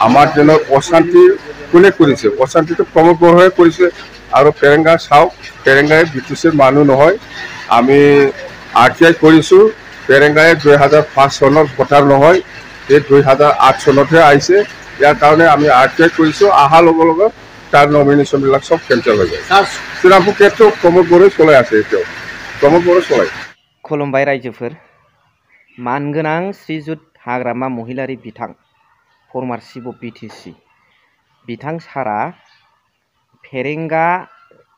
আমার জন্য অশান্তি কোনে করেছে, অশান্তিটো প্ৰমোদ বৰহাই কৰিছে। আৰু পেৰেংগা চাওক, পেৰেংগাই ব্ৰিটিছৰ মানুহ নহয়। আমি RTI কৰিছোঁ। পেৰেংগাই 2005 চনৰ ভোটাৰ নহয়, এই 2008 চনতহে আহিছে। ইয়াৰ কাৰণে আমি RTI কৰিছোঁ। অহাৰ লগে লগে তাৰ নমিনেশ্যনবিলাক চব কেঞ্চেল হৈ যায়। শ্ৰীৰামপুৰ কেছটো প্ৰমোদ বৰহাই চলাই আছে। এতিয়াও প্ৰমোদ বৰহাই চলাই। खुलुमबाय रायजोफोर। मानगोनां श्रीजुत हाग्रामा महिलारि बिथां फर्मार चिफ अफ BTC बिथां सारा फेरेंगा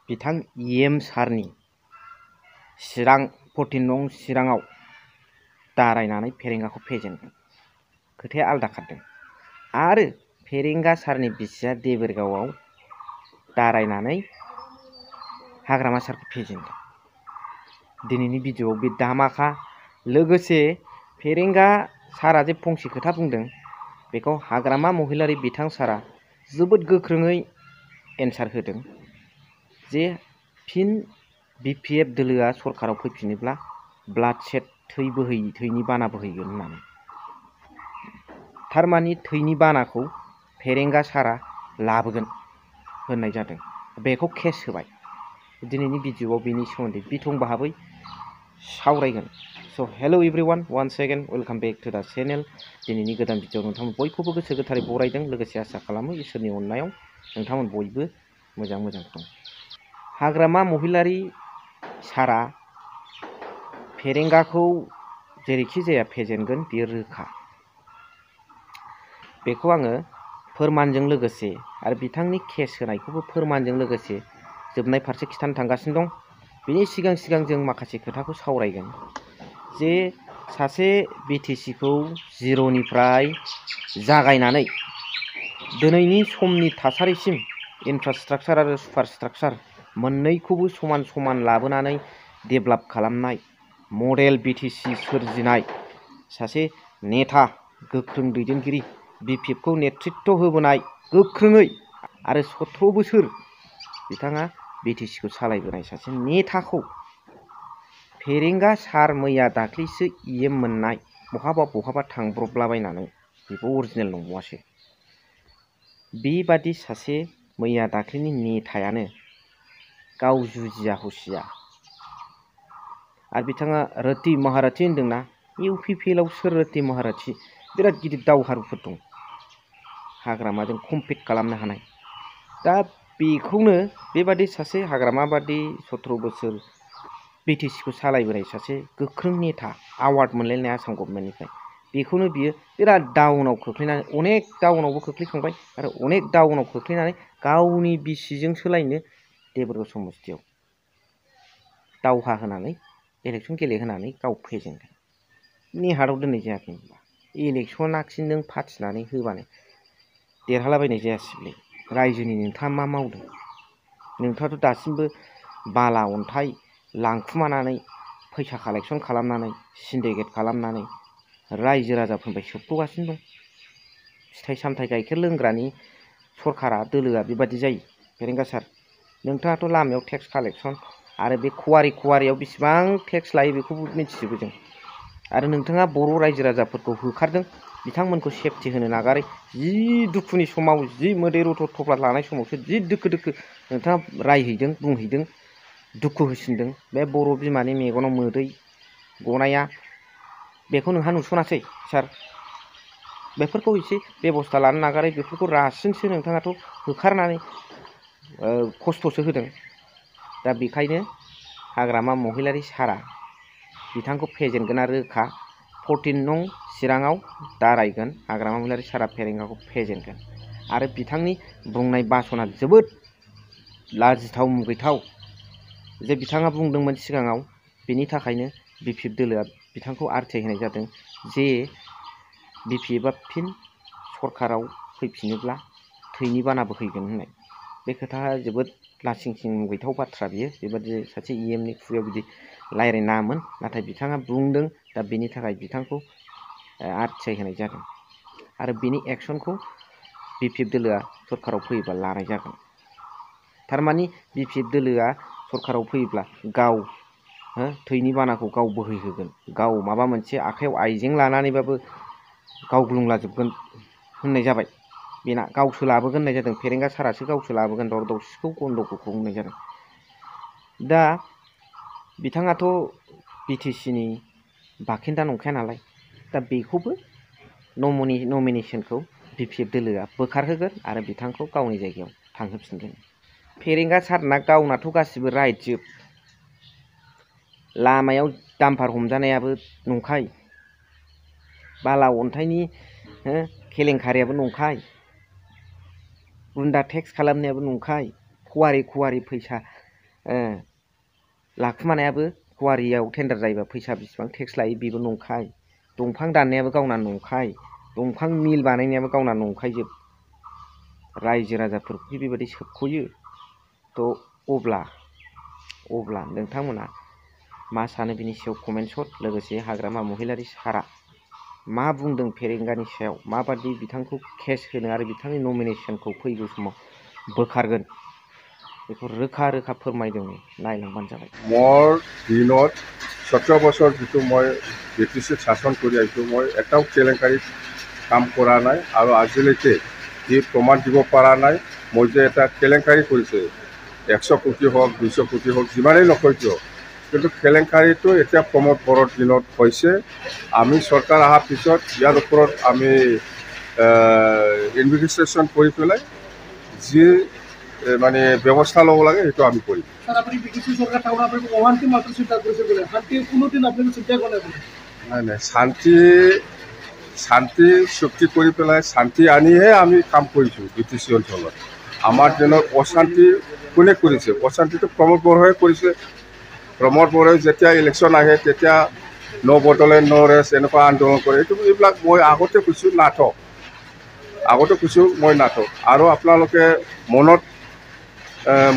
बिथां EM सारनि चिरां 14 नं चिराङाव दारायनानै फेरेंगाखौ फेजेनगोन। खोथाया आलदा खारदों। आरो फेरेंगा सारनि बिसिया देबोरगावआव दारायनानै हाग्रामा सारखौ फेजेनगोन। दिनैनि भिडिअ'आव बे धामाखा। लोगोसे फेरेंगा सारा जे फंसे खोथा बुंदों बेखौ हाग्रामा महिलारि बिथां सारा जोबोद गोख्रोङै एन्सार होदों जे फिन BPF दोलोआ सरकाराव फैफिनोब्ला ब्लाड सेड थैनि बाना बोहैगोन होननानै। थारमानि थैनि बानाखौ फेरेंगा सारा लाबोगोन होननाय जादों। बेखौ केस होबाय। दिनैनि भिडिअ'आव बेनि सोमोन्दै बिथं भाबै सावरायगोन। So' hello' everyone, once again welcome back to the channel. दिनैनि गोदान भिडिअ'आव नोंथांमोन बयखौबो गोसो गोथारै बरायदों। लोगोसे आसा खालामो इसोरनि अननायाव नोंथांमोन बयबो मोजां दं। हाग्रामा महिलारि सारा फेरेंगाखौ जेरैखि जाया फेजेनगोन, बेयो रोखा। बेखौ आङो फोरमानजों लोगोसे आरो बिथांनि केस होनायखौबो फोरमानजों लोगोसे जोबनाय फारसे खिथानो थांगासिनो दं। बेनि सिगां जों माखासे खोथाखौ सावरायगोन जे सासे BTCखौ जिर'निफ्राय जागायनानै दिनैनि समनि थासारिसिम इनफ्रास्ट्राक्चार आरो सुपारस्ट्राक्चार मोननैखौबो समान समान लाबोनानै डेभेलप खालामनाय मडेल BTC सोरजिनाय सासे नेता, गोख्रों दैदेनगिरि, BPFखौ नेतृत्व होबोनाय गोख्रोङै आरो 17 बोसोर बिथाङा BTCखौ सालायबोनाय सासे नेताखौ फेरेंगा सार मैया दाख्लैसो EM मोननाय बहाबा थांब्रबलाबायनानै बेबो अरिजिनेल नंबावासो। बेबादि सासे मैया दाख्लैनि नेतायानो गाव जुजिया हुसिया आरो बिथाङा रति महारथि होनदोंना, UPPLआव सोर रति महारथि? बिराद गिदिर दावहारुफोर दं हाग्रामाजों कम्पिट खालामनो हानाय। दा बेखौनो बेबादि सासे हाग्रामाबादि 17 बोसोर BTCखौ सालायबोनाय सासे गोख्रों नेता, एवार्ड मोनलायनाय आसाम गभर्नमेन्टनिफ्राय, बेखौनो बियो बिराद डाउनाव खोख्लैनानै, अनेक डाउनावबो खोख्लैखांबाय आरो अनेक डाउनाव खोख्लैनानै गावनि बिसिजों सोलायनो देबोरगाव समस्तियाव दावहा होनानै इलेक्सन गेलेहोनानै गाव फेजेनगोन। नेहाथाव दोननाय जायाखै होनबा इलेक्सन आखिन नों फाथिनानै होबानो देरहालाबायनाय जायासैलै। रायजोनि नोंथाङा मा मावदों? नोंथाङाथ' दासिमबो बाला अन्थाइ लांखुमानानै फैसा कालेक्सन खालामनानै सिन्डिकेट खालामनानै रायजो राजाफोरनिफ्राय सोबख'गासिनो दं। फिथाइ सामथाइ गाइखेर लोंग्रानि सरकारा दोलोआ बेबादि जायो। फेरेंगा सार, नोंथाङाथ' लामायाव टेक्स कालेक्सन आरो बे खवारियाव बेसेबां टेक्स लायो बेखौबो मिथिजोबो जों। आरो नोंथाङा बर' रायजो राजाफोरखौ होखारदों, बिथांमोनखौ सेफटि होनो नागारै जि दुखुनि समाव, जि मोदै रथ' थफ्ला लानाय समावसो जि दोखो नोंथाङा रायहैदों, बुंहैदों, दुखु होसिनदों। बे बर' बिमानि मेगनाव मोदै गनाया बेखौ नोंहा नुसनासै सार? बेफोरखौ एसे बेबस्था लानो नागारै बेफोरखौ रासिनसो नोंथाङाथ' होखारनानै खस्थ'सो होदों। दा बेखायनो हाग्रामा महिलारि सारा बिथांखौ फेजेनगोना रोखा। 14 नं चिराङाव दारायगोन हाग्रामा महिलारि सारा फेरेंगाखौ फेजेनगोन। आरो बिथांनि बुंनाय बासना जोबोद लाजिथाव, मुगैथाव जे बिथाङा बुंदोंमोन सिगाङाव, बेनि थाखायनो BPF दोलोआ बिथांखौ RTI होनाय जादों जे BPFआ फिन सरकाराव फैफिनोब्ला थैनि बाना बोहैगोन होननाय। बे खोथाया जोबोद लासिंसिं मुगैथाव बाथ्रा बियो। बेबादि सासे EMनि खुगायाव बिदि रायलायनाङामोन, नाथाय बिथाङा बुंदों। दा बेनि थाखाय बिथांखौ RTI होनाय जादों आरो बेनि एक्सनखौ BPF दोलोआ सरकाराव फैयोब्ला लानाय जागोन। थारमानि BPF दोलोआ सरकाराव फैयोब्ला गाव थैनि बानाखौ गाव बोहैहोगोन, गाव माबा मोनसे आखाइयाव आइजें लानानैबाबो गावग्लुंलाजोबगोन होननाय जाबाय। बेना गावसो लाबोगोन होननाय जादों फेरेंगा सारासो गावसो लाबोगोन दावराव-दावसिखौ गन्दगलखौ होननाय जादों। दा बिथाङाथ' बिटिसिनि बाखिन्दा नंखाया नालाय दा बेखौबो नमिनेसनखौ बिपिएफ दोलोआ बोखारहोगोन आरो बिथांखौ गावनि जायगायाव थांहोफिनगोन। फेरेंगा सारना गावनाथ' गासिबो राइटजोब लामायाव दाम्पार हमजानायाबो नंखाय बाला अन्थाइनि केलेंकारियाबो नंखाय गुन्दा टेक्स खालामनायाबो नंखाय खवारि फैसा लाखुमानायाबो खवारियाव टेन्डार जायोबा फैसा बेसेबां टेक्स लायो बेबो नंखाय दंफां दाननायाबो गावना नंखाय दंफां मिल बानायनायाबो गावना नंखायजोब रायजो राजाफोरखौ बेबायदि सोबख'यो थ' अब्ला नोंथांमोना मा सानो बिनि सायाव कमेन्ट हर लोगोसे हाग्रामा महिलारि सारा मा बुंदों फेरेंगानि सायाव माबादि बिथांखौ केस होनो आरो बिथांनि नमिनेसनखौ फैगौ समाव बोखारगोन बेखौ रोखा रोखा फोरमायदों नायलांबानो जाबाय। মোৰ দিনত 17 বছৰ যিটো মই বিটিচিত শাসন কৰি আহিছোঁ মই এটাও কেলেংকাৰী কাম কৰা নাই আৰু আজিলৈকে যি প্ৰমাণ দিব পৰা নাই মই যে এটা কেলেংকাৰী কৰিছে 100 কোটি হওক 200 কোটি হওক যিমানেই নকয় কিয় কিন্তু কেলেংকাৰীটো এতিয়া প্ৰমোদ বড়োৰ দিনত হৈছে। আমি চৰকাৰ অহাৰ পিছত ইয়াৰ ওপৰত আমি ইনভেষ্টিগেশ্যন কৰি পেলাই যি মানে ব্যৱস্থা ল'ব লাগে সেইটো আমি কৰিম। নাই নাই শান্তি চুক্তি কৰি পেলাই শান্তি আনিহে আমি কাম কৰিছোঁ বিটিচি অঞ্চলত। আমাৰ দিনত অশান্তি কোনে কৰিছে? অশান্তিটো প্ৰমোদ বড়োৱে কৰিছে। প্ৰমোদ বড়োৱে যেতিয়া ইলেকশ্যন আহে তেতিয়া ন' বটলেণ্ড ন' ৰেষ্ট এনেকুৱা আন্দোলন কৰে এইবিলাক মই আগতে কৈছোঁ নাটক আৰু আপোনালোকে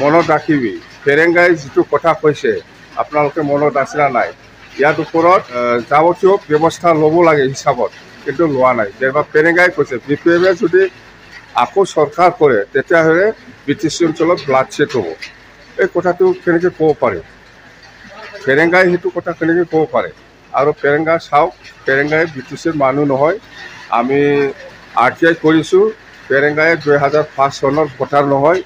মনত ৰাখিবি ফেৰেংগাই যিটো কথা কৈছে আপোনালোকে মনত আছে না নাই ইয়াৰ ওপৰত যাৱতীয় ব্যৱস্থা ল'ব লাগে হিচাপত কিন্তু লোৱা নাই। যেনিবা ফেৰেংগাই কৈছে বিপিএফে যদি আকৌ চৰকাৰ কৰে তেতিয়াহ'লে বিটিচি অঞ্চলত ব্লাড ছেট হ'ব। এই কথাটো কেনেকৈ ক'ব পাৰে? ফেৰেংগাই সেইটো কথা কেনেকৈ ক'ব পাৰে? আৰু ফেৰেংগা চাওক ফেৰেংগাই বিটিচিৰ মানুহ নহয়। আমি RTI কৰিছোঁ ফেৰেংগাই 2005 চনৰ ভোটাৰ নহয়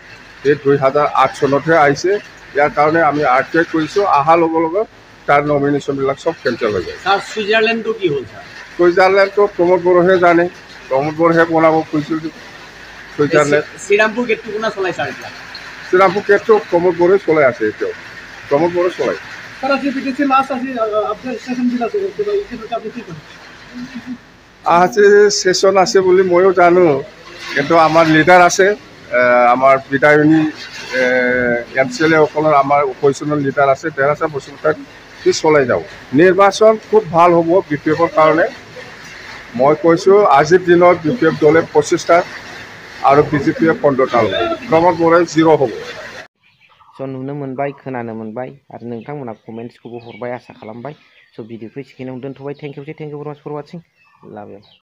এই 2008 চনতহে আহিছে। ইয়াৰ কাৰণে আমি RTI কৰিছোঁ অহাৰ লগে লগে তাৰ নমিনেশ্যনবিলাক চব কেঞ্চেল হৈ যায়। ছুইজাৰলেণ্ডটো কি হ'ল ছাৰ? ছুইজাৰলেণ্ডটো প্ৰমোদ বড়োহে জানে প্ৰমোদ বড়োহে বনাব খুজিছিল ছুইজাৰলেণ্ড। শ্ৰীৰামপুৰ গেটটো কোনে চলাই ছাৰ? এতিয়া শ্ৰীৰামপুৰ গেটটো প্ৰমোদ বড়োৱে চলাই আছে এতিয়াও প্ৰমোদ বড়োৱে চলাই। আজি সেশন আছে বুলি ময়ো জানো কিন্তু আমাৰ লিডাৰ আছে আমাৰ বিধায়িনী MCLA-সকলৰ আমাৰ অপজিশ্যনৰ লিডাৰ আছে তেৰাছা বসুমতাৰী সি চলাই যাওঁ। নিৰ্বাচন খুব ভাল হ'ব বিপিএফৰ কাৰণে মই কৈছোঁ। আজিৰ দিনত বিপিএফ দলে 25টা আৰু বিজেপিয়ে 15টা হ'ব। প্ৰমোদ বড়োৱে 0 হ'ব। स' नुनो मोनबाय खोनानो मोनबाय आरो नोंथांमोना कमेन्ट्सखौबो हरबाय आसा खालामबाय। स' भिडिअखौ सेकेन्डआव दोनथ'बाय। थेंक इउ भेरि माच फर वाचिं। लाभ इउ।